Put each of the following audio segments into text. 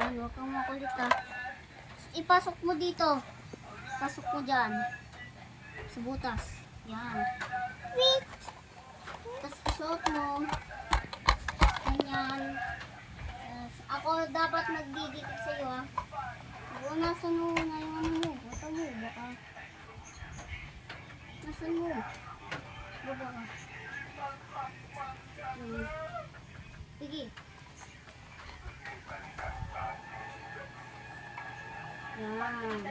Yan, huwag kang makulit ha. Ipasok mo dito. Pasok mo dyan. Sa butas. Yan. Wait! Tapos isuot mo. Ganyan. Ako dapat magdidikit sa'yo ha. Oo, nasan mo na yung ano mo? Bata mo, baka. Nasan mo? Baba ka. Sige. Yan.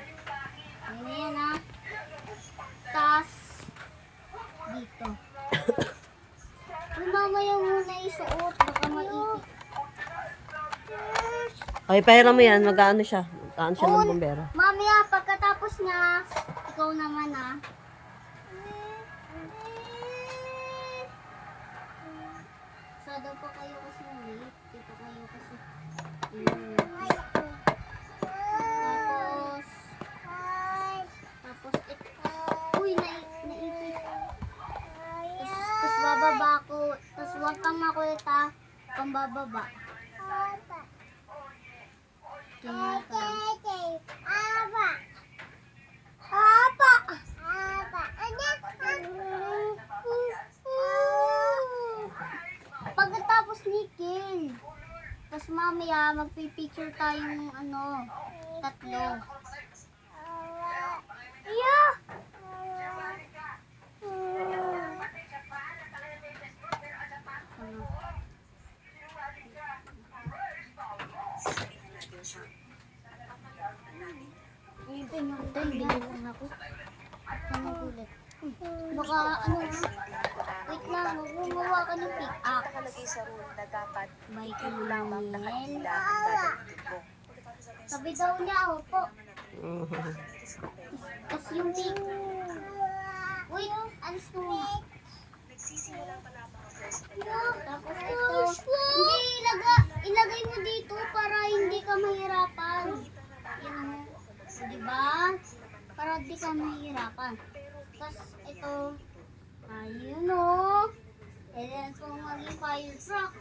Yan na yan ha. Tas. Dito. Uy, mamaya muna isuot. Baka maipit. Okay, pahiram mo yan. Mag-ano siya. Mag-ano siya ng bombero. Mamaya, pagkatapos na, ikaw naman ha. Sada pa kayo kasi late. Dito kayo kasi. Tapos ito. Uy, naipit. Tapos bababa ko. Tapos huwag kang makulit ha. Pambababa. Ganyan ka. Pagkatapos ni Ken. Tapos mamaya magpipicture tayong ano, tatlo. Yeah! Binigyan ako. Ano gulat? Baka ano, wait lang, gumawa ka ng pick-up. Nakalagay sa rule na dapat Bye ka ito lamang namin. nakatila ang dadalhin mo. Sabi daw niya, opo. Tapos yung pick. Wait, alis ko nga. Nagsisimula pa lamang ang first Tapos ito. Hindi, ilagay mo dito para hindi ka mahirapan. Yan o. Diba? Para di ka mahirapan. Tapos ito. Ayun o. Ayan kung maging fire truck.